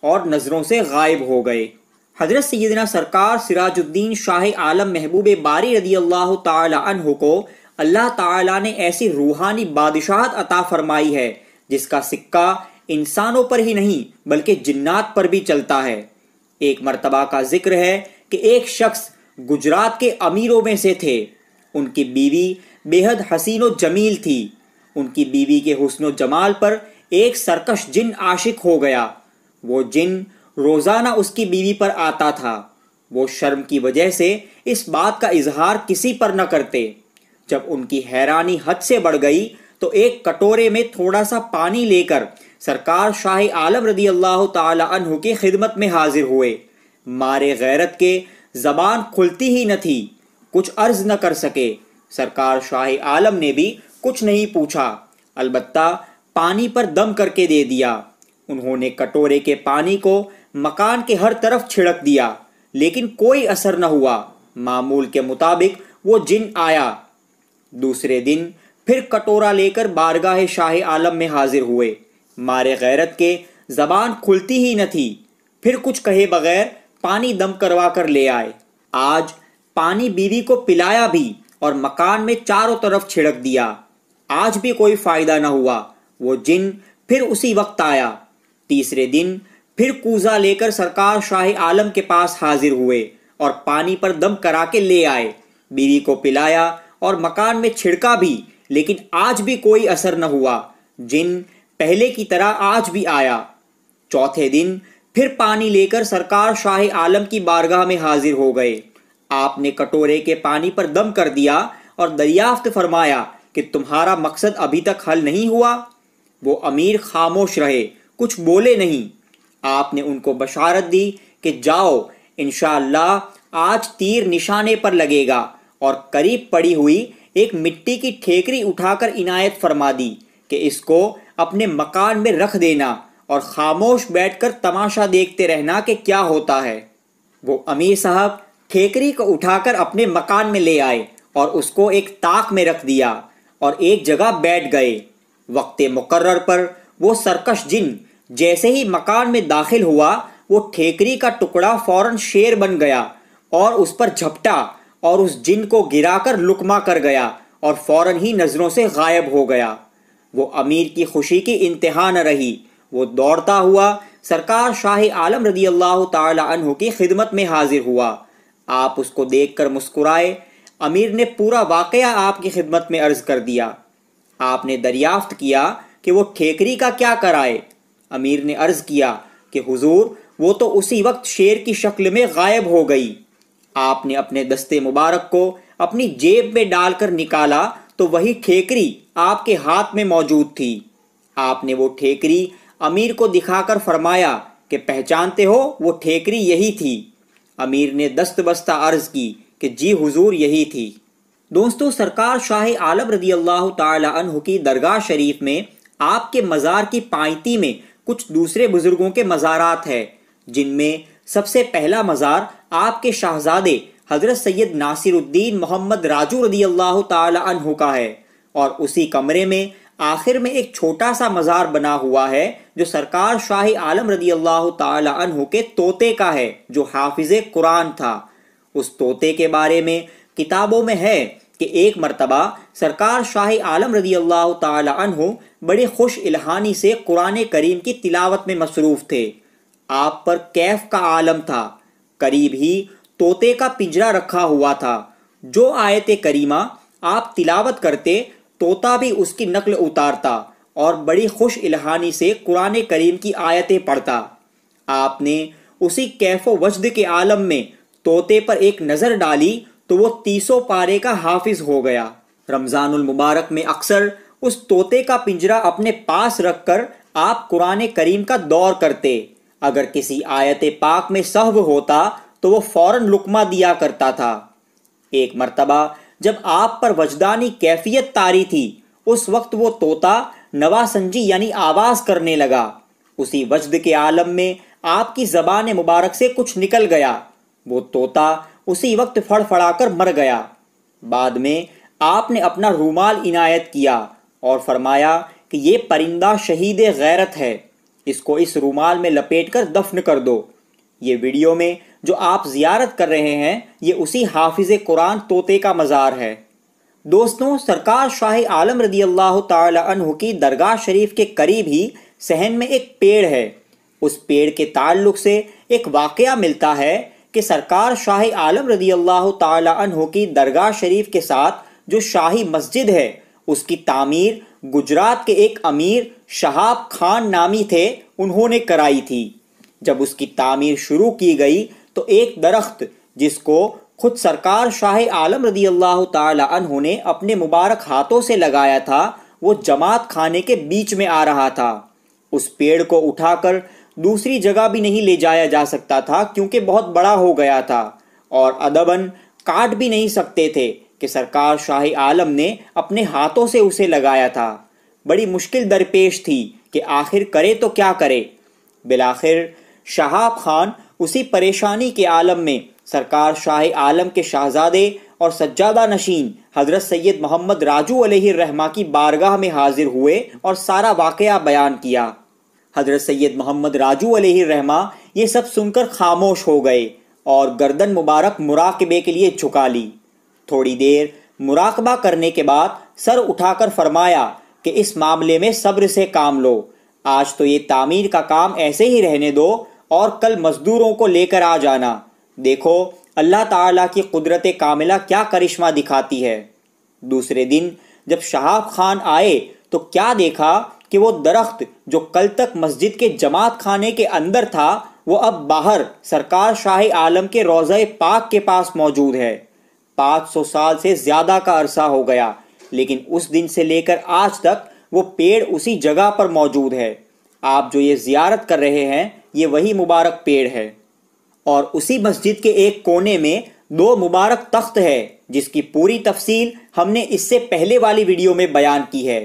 اور نظروں سے غائب ہو گئے۔ حضرت سیدنا سرکار سراج الدین شاہ عالم محبوب باری رضی اللہ تعالی عنہ کو اللہ تعالیٰ نے ایسی روحانی بادشاہت عطا فرمائی ہے جس کا سکہ انسانوں پر ہی نہیں بلکہ جنات پر بھی چلتا ہے۔ ایک مرتبہ کا ذکر ہے کہ ایک شخص گجرات کے امیروں میں سے تھے۔ ان کی بیوی بے حد حسین و جمیل تھی۔ ان کی بیوی کے حسن و جمال پر ایک سرکش جن عاشق ہو گیا۔ وہ جن روزانہ اس کی بیوی پر آتا تھا۔ وہ شرم کی وجہ سے اس بات کا اظہار کسی پر نہ کرتے۔ جب ان کی حیرانی حد سے بڑھ گئی تو ایک کٹورے میں تھوڑا سا پانی لے کر سرکار شاہ عالم رضی اللہ تعالی عنہ کی خدمت میں حاضر ہوئے۔ مارے غیرت کے زبان کھلتی ہی نہ تھی، کچھ عرض نہ کر سکے۔ سرکار شاہ عالم نے بھی کچھ نہیں پوچھا، البتہ پانی پر دم کر کے دے دیا۔ انہوں نے کٹورے کے پانی کو مکان کے ہر طرف چھڑک دیا، لیکن کوئی اثر نہ ہوا۔ معمول کے مطابق وہ جن آیا۔ دوسرے دن پھر کٹورا لے کر بارگاہ شاہ عالم میں حاضر ہوئے۔ مارے غیرت کے زبان کھلتی ہی نہ تھی، پھر کچھ کہے بغیر پانی دم کروا کر لے آئے۔ آج پانی بیوی کو پلایا بھی اور مکان میں چاروں طرف چھڑک دیا، آج بھی کوئی فائدہ نہ ہوا۔ وہ جن پھر اسی وقت آیا۔ تیسرے دن پھر کوزہ لے کر سرکار شاہ عالم کے پاس حاضر ہوئے اور پانی پر دم کرا کے لے آئے۔ بیوی کو پلایا اور مکان میں چھڑکا بھی، لیکن آج بھی کوئی اثر نہ ہوا۔ جن پہلے کی طرح آج بھی آیا۔ چوتھے دن پھر پانی لے کر سرکار شاہ عالم کی بارگاہ میں حاضر ہو گئے۔ آپ نے کٹورے کے پانی پر دم کر دیا اور دریافت فرمایا کہ تمہارا مقصد ابھی تک حل نہیں ہوا؟ وہ امیر خاموش رہے، کچھ بولے نہیں۔ آپ نے ان کو بشارت دی کہ جاؤ، انشاءاللہ آج تیر نشانے پر لگے گا، اور قریب پڑی ہوئی ایک مٹی کی ٹھیکری اٹھا کر عنایت فرما دی کہ اس کو اپنے مکان میں رکھ دینا اور خاموش بیٹھ کر تماشا دیکھتے رہنا کہ کیا ہوتا ہے۔ وہ امیر صاحب ٹھیکری کو اٹھا کر اپنے مکان میں لے آئے اور اس کو ایک طاق میں رکھ دیا اور ایک جگہ بیٹھ گئے۔ وقت مقرر پر وہ سرکش جن جیسے ہی مکان میں داخل ہوا، وہ ٹھیکری کا ٹکڑا فوراً شیر بن گیا اور اس پر جھپٹا اور اس جن کو گرا کر لقمہ کر گیا اور فوراً ہی نظروں سے غائب ہو گیا۔ وہ امیر کی خوشی کی انتہا نہ رہی۔ وہ دوڑتا ہوا سرکار شاہ عالم رضی اللہ تعالی عنہ کی خدمت میں حاضر ہوا۔ آپ اس کو دیکھ کر مسکرائے۔ امیر نے پورا واقعہ آپ کی خدمت میں عرض کر دیا۔ آپ نے دریافت کیا کہ وہ ٹھیکری کا کیا کرائے؟ امیر نے عرض کیا کہ حضور وہ تو اسی وقت شیر کی شکل میں غائب ہو گئی۔ آپ نے اپنے دستے مبارک کو اپنی جیب میں ڈال کر نکالا تو وہی ٹھیکری آپ کے ہاتھ میں موجود تھی۔ آپ نے وہ ٹھیکری امیر کو دکھا کر فرمایا کہ پہچانتے ہو، وہ ٹھیکری یہی تھی۔ امیر نے دست بستہ عرض کی کہ جی حضور یہی تھی۔ دوستو، سرکار شاہ عالم رضی اللہ تعالی عنہ کی درگاہ شریف میں آپ کے مزار کی پائنتی میں کچھ دوسرے بزرگوں کے مزارات ہیں، جن میں سب سے پہلا مزار آپ کے شاہزادے حضرت سید ناصر الدین محمد راجو رضی اللہ تعالی عنہ کا ہے، اور اسی کمرے میں آخر میں ایک چھوٹا سا مزار بنا ہوا ہے جو سرکار شاہ عالم رضی اللہ تعالی عنہ کے طوطے کا ہے جو حافظ قرآن تھا۔ اس طوطے کے بارے میں کتابوں میں ہے کہ ایک مرتبہ سرکار شاہ عالم رضی اللہ تعالی عنہ بڑے خوش الہانی سے قرآن کریم کی تلاوت میں مصروف تھے۔ آپ پر کیف کا عالم تھا۔ قریب ہی طوطے کا پنجرا رکھا ہوا تھا۔ جو آیت کریمہ آپ تلاوت کرتے، طوطا بھی اس کی نقل اتارتا اور بڑی خوش الہانی سے قرآن کریم کی آیتیں پڑھتا۔ آپ نے اسی کیف و وجد کے عالم میں طوطے پر ایک نظر ڈالی تو وہ 30 پارے کا حافظ ہو گیا۔ رمضان المبارک میں اکثر اس طوطے کا پنجرا اپنے پاس رکھ کر آپ قرآن کریم کا دور کرتے۔ اگر کسی آیت پاک میں سہو ہوتا تو وہ فوراً لقمہ دیا کرتا تھا۔ ایک مرتبہ جب آپ پر وجدانی کیفیت طاری تھی، اس وقت وہ طوطا نواسنجی یعنی آواز کرنے لگا۔ اسی وجد کے عالم میں آپ کی زبان مبارک سے کچھ نکل گیا۔ وہ طوطا اسی وقت پھڑ پھڑا کر مر گیا۔ بعد میں آپ نے اپنا رومال عنایت کیا اور فرمایا کہ یہ پرندہ شہید غیرت ہے۔ اس کو اس رومال میں لپیٹ کر دفن کر دو۔ یہ ویڈیو میں جو آپ زیارت کر رہے ہیں یہ اسی حافظ قرآن طوطے کا مزار ہے۔ دوستوں، سرکار شاہ عالم رضی اللہ تعالی عنہ کی درگاہ شریف کے قریب ہی صحن میں ایک پیڑ ہے۔ اس پیڑ کے تعلق سے ایک واقعہ ملتا ہے کہ سرکار شاہ عالم رضی اللہ تعالی عنہ کی درگاہ شریف کے ساتھ جو شاہی مسجد ہے اس کی تعمیر گجرات کے ایک امیر شہاب خان نامی تھے، انہوں نے کرائی تھی۔ جب اس کی تعمیر شروع کی گئی تو ایک درخت جس کو خود سرکار شاہ عالم رضی اللہ تعالی عنہ نے اپنے مبارک ہاتھوں سے لگایا تھا وہ جماعت خانے کے بیچ میں آ رہا تھا۔ اس پیڑ کو اٹھا کر دوسری جگہ بھی نہیں لے جایا جا سکتا تھا کیونکہ بہت بڑا ہو گیا تھا اور ادباً کاٹ بھی نہیں سکتے تھے کہ سرکار شاہ عالم نے اپنے ہاتھوں سے اسے لگایا تھا۔ بڑی مشکل درپیش تھی کہ آخر کرے تو کیا کرے۔ بالآخر شہاب خان اسی پریشانی کے عالم میں سرکار شاہ عالم کے شہزادے اور سجادہ نشین حضرت سید محمد راجو علیہ الرحمہ کی بارگاہ میں حاضر ہوئے اور سارا واقعہ بیان کیا۔ حضرت سید محمد راجو علیہ الرحمہ یہ سب سن کر خاموش ہو گئے اور گردن مبارک مراقبے کے لیے جھکا لی۔ تھوڑی دیر مراقبہ کرنے کے بعد سر اٹھا کر فرمایا کہ اس معاملے میں صبر سے کام لو، آج تو یہ تعمیر کا کام ایسے ہی رہنے دو اور کل مزدوروں کو لے کر آ جانا، دیکھو اللہ تعالیٰ کی قدرت کاملہ کیا کرشمہ دکھاتی ہے۔ دوسرے دن جب شہاب خان آئے تو کیا دیکھا کہ وہ درخت جو کل تک مسجد کے جماعت خانے کے اندر تھا وہ اب باہر سرکار شاہ عالم کے روضہ پاک کے پاس موجود ہے۔ 500 سال سے زیادہ کا عرصہ ہو گیا لیکن اس دن سے لے کر آج تک وہ پیڑ اسی جگہ پر موجود ہے۔ آپ جو یہ زیارت کر رہے ہیں یہ وہی مبارک پیڑ ہے اور اسی مسجد کے ایک کونے میں 2 مبارک تخت ہے جس کی پوری تفصیل ہم نے اس سے پہلے والی ویڈیو میں بیان کی ہے،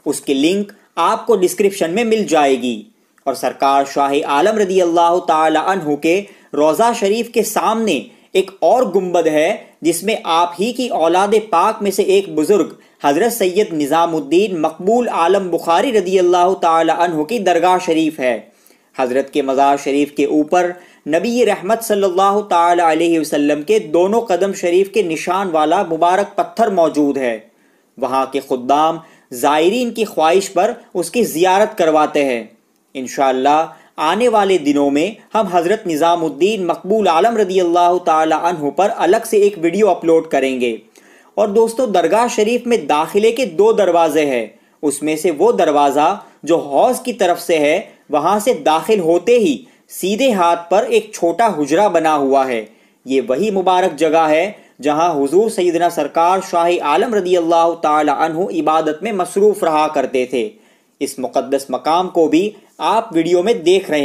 اس کی لنک آپ کو ڈسکرپشن میں مل جائے گی۔ اور سرکار شاہ عالم رضی اللہ تعالی عنہ کے روضہ شریف کے سامنے ایک اور گنبد ہے جس میں آپ ہی کی اولاد پاک میں سے ایک بزرگ حضرت سید نظام الدین مقبول عالم بخاری رضی اللہ تعالی عنہ کی درگاہ شریف ہے۔ حضرت کے مزار شریف کے اوپر نبی رحمت صلی اللہ تعالی علیہ وسلم کے دونوں قدم شریف کے نشان والا مبارک پتھر موجود ہے۔ وہاں کے خدام زائرین کی خواہش پر اس کی زیارت کرواتے ہیں۔ انشاءاللہ آنے والے دنوں میں ہم حضرت نظام الدین مقبول عالم رضی اللہ تعالی عنہ پر الگ سے ایک ویڈیو اپلوڈ کریں گے۔ اور دوستو، درگاہ شریف میں داخلے کے 2 دروازے ہیں، اس میں سے وہ دروازہ جو حوض کی طرف سے ہے وہاں سے داخل ہوتے ہی سیدھے ہاتھ پر ایک چھوٹا حجرہ بنا ہوا ہے۔ یہ وہی مبارک جگہ ہے جہاں حضور سیدنا سرکار شاہ عالم رضی اللہ تعالی عنہ عبادت میں مصروف رہا کرتے تھے۔ اس مقدس مقام کو بھی آپ ویڈیو میں دیکھ رہے ہیں۔